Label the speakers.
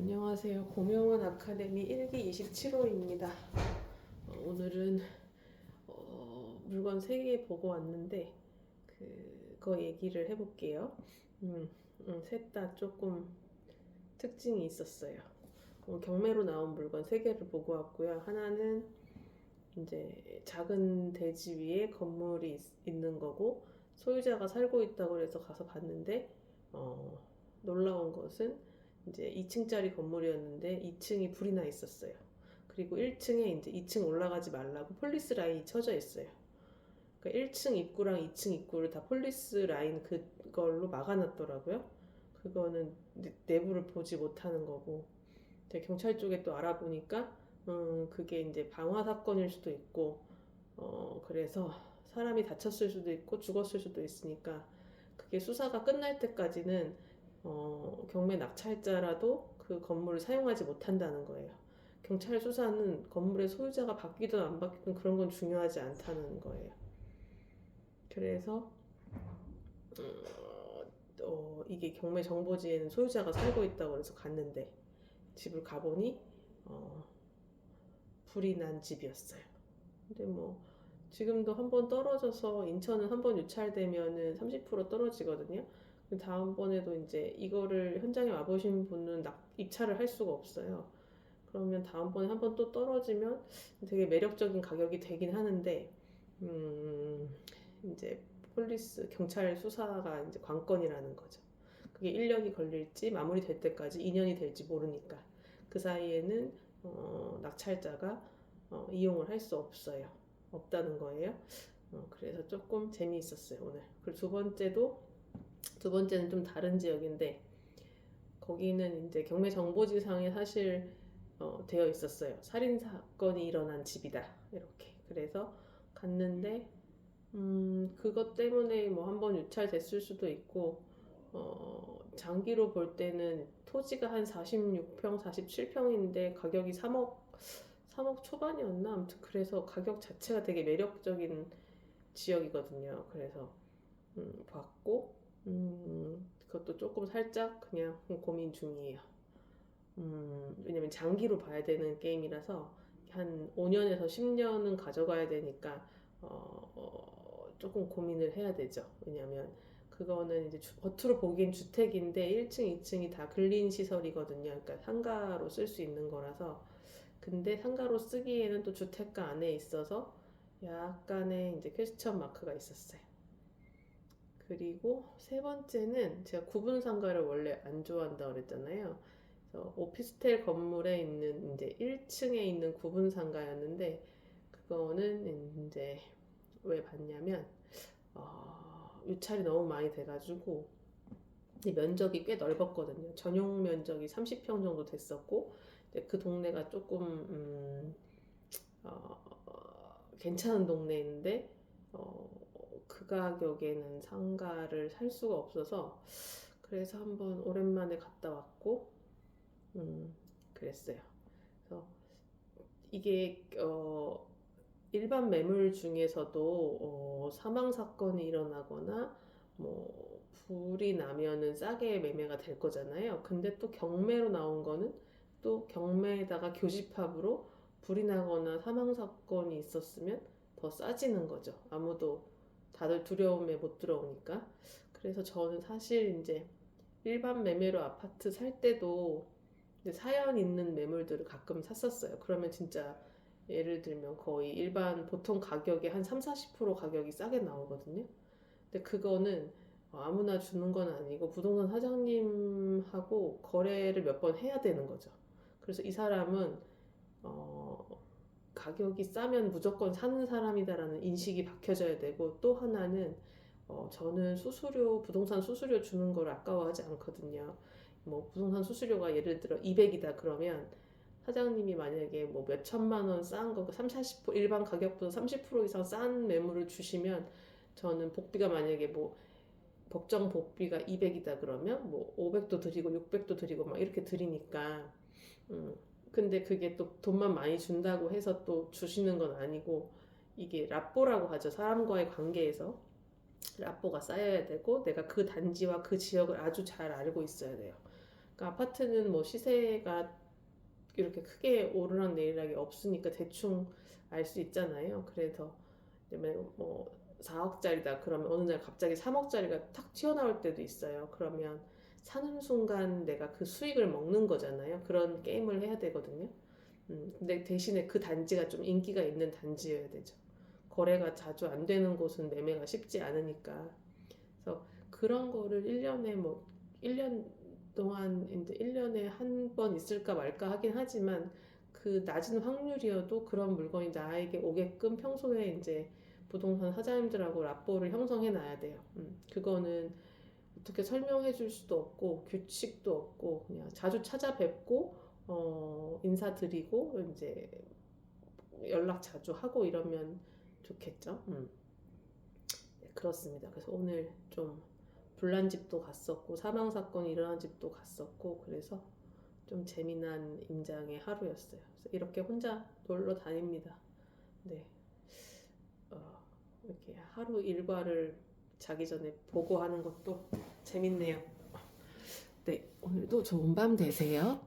Speaker 1: 안녕하세요. 고명원 아카데미 1기 27호입니다. 오늘은 물건 3개 보고 왔는데 그거 얘기를 해볼게요. 셋 다 조금 특징이 있었어요. 경매로 나온 물건 3개를 보고 왔고요. 하나는 이제 작은 대지 위에 건물이 있는 거고 소유자가 살고 있다고 해서 가서 봤는데 놀라운 것은 이제 2층짜리 건물이었는데 2층이 불이 나 있었어요. 그리고 1층에 이제 2층 올라가지 말라고 폴리스 라인이 쳐져 있어요. 그러니까 1층 입구랑 2층 입구를 다 폴리스 라인 그걸로 막아놨더라고요. 그거는 내부를 보지 못하는 거고, 경찰 쪽에 또 알아보니까 그게 이제 방화 사건일 수도 있고, 그래서 사람이 다쳤을 수도 있고 죽었을 수도 있으니까 그게 수사가 끝날 때까지는 경매 낙찰자라도 그 건물을 사용하지 못한다는 거예요. 경찰 수사는 건물의 소유자가 바뀌든 안 바뀌든 그런 건 중요하지 않다는 거예요. 그래서 이게 경매 정보지에는 소유자가 살고 있다고 해서 갔는데 집을 가보니 불이 난 집이었어요. 근데 뭐 지금도 한번 떨어져서 인천은 한번 유찰되면은 30% 떨어지거든요. 다음번에도 이제 이거를 현장에 와보신 분은 입찰을 할 수가 없어요. 그러면 다음번에 한번 또 떨어지면 되게 매력적인 가격이 되긴 하는데, 이제 경찰 수사가 이제 관건이라는 거죠. 그게 1년이 걸릴지 마무리될 때까지 2년이 될지 모르니까 그 사이에는 낙찰자가 이용을 할 수 없다는 거예요. 그래서 조금 재미있었어요 오늘. 그리고 두 번째는 좀 다른 지역인데 거기는 이제 경매 정보지상에 사실 되어 있었어요. 살인 사건이 일어난 집이다 이렇게. 그래서 갔는데 그것 때문에 뭐 한번 유찰됐을 수도 있고 장기로 볼 때는 토지가 한 46평, 47평인데 가격이 3억 초반이었나? 아무튼 그래서 가격 자체가 되게 매력적인 지역이거든요. 그래서 봤고 그것도 조금 살짝 그냥 고민 중이에요. 왜냐면 장기로 봐야 되는 게임이라서 한 5년에서 10년은 가져가야 되니까 조금 고민을 해야 되죠. 왜냐면 그거는 이제 겉으로 보기엔 주택인데 1층, 2층이 다 근린 시설이거든요. 그러니까 상가로 쓸 수 있는 거라서. 근데 상가로 쓰기에는 또 주택가 안에 있어서 약간의 이제 퀘스천 마크가 있었어요. 그리고 세 번째는 제가 구분 상가를 원래 안 좋아한다고 그랬잖아요. 그래서 오피스텔 건물에 있는 이제 1층에 있는 구분 상가였는데 그거는 이제 왜 봤냐면 유찰이 너무 많이 돼가지고 면적이 꽤 넓었거든요. 전용 면적이 30평 정도 됐었고 그 동네가 조금 괜찮은 동네인데 그 가격에는 상가를 살 수가 없어서 그래서 한번 오랜만에 갔다 왔고 그랬어요. 그래서 이게 일반 매물 중에서도 사망 사건이 일어나거나 뭐 불이 나면은 싸게 매매가 될 거잖아요. 근데 또 경매로 나온 거는 또 경매에다가 교집합으로 불이 나거나 사망 사건이 있었으면 더 싸지는 거죠. 다들 두려움에 못 들어오니까. 그래서 저는 사실 이제 일반 매매로 아파트 살 때도 사연 있는 매물들을 가끔 샀었어요. 그러면 진짜 예를 들면 거의 일반 보통 가격의 한 3, 40% 가격이 싸게 나오거든요. 근데 그거는 아무나 주는 건 아니고 부동산 사장님하고 거래를 몇 번 해야 되는 거죠. 그래서 이 사람은 가격이 싸면 무조건 사는 사람이다라는 인식이 박혀져야 되고 또 하나는 저는 부동산 수수료 주는 걸 아까워하지 않거든요. 뭐 부동산 수수료가 예를 들어 200이다 그러면 사장님이 만약에 뭐 몇 천만 원 싼 거, 30, 40% 일반 가격보다 30% 이상 싼 매물을 주시면 저는 복비가 만약에 뭐 법정 복비가 200이다 그러면 뭐 500도 드리고 600도 드리고 막 이렇게 드리니까 근데 그게 또 돈만 많이 준다고 해서 또 주시는 건 아니고 이게 랍보라고 하죠. 사람과의 관계에서 랍보가 쌓여야 되고 내가 그 단지와 그 지역을 아주 잘 알고 있어야 돼요. 그러니까 아파트는 뭐 시세가 이렇게 크게 오르락 내리락이 없으니까 대충 알 수 있잖아요. 그래서 뭐 4억짜리다 그러면 어느 날 갑자기 3억짜리가 탁 튀어나올 때도 있어요. 그러면 사는 순간 내가 그 수익을 먹는 거잖아요. 그런 게임을 해야 되거든요. 근데 대신에 그 단지가 좀 인기가 있는 단지여야 되죠. 거래가 자주 안 되는 곳은 매매가 쉽지 않으니까. 그래서 그런 거를 1년에 뭐 1년 동안 이제 1년에 한 번 있을까 말까 하긴 하지만 그 낮은 확률이어도 그런 물건이 나에게 오게끔 평소에 이제 부동산 사장님들하고 라포를 형성해 놔야 돼요. 그거는 어떻게 설명해 줄 수도 없고 규칙도 없고 그냥 자주 찾아뵙고 인사드리고 이제 연락 자주 하고 이러면 좋겠죠. 네, 그렇습니다. 그래서 오늘 좀 불난 집도 갔었고 사망 사건이 일어난 집도 갔었고 그래서 좀 재미난 임장의 하루였어요. 그래서 이렇게 혼자 놀러 다닙니다. 네, 이렇게 하루 일과를 자기 전에 보고하는 것도 재밌네요. 네, 오늘도 좋은 밤 되세요.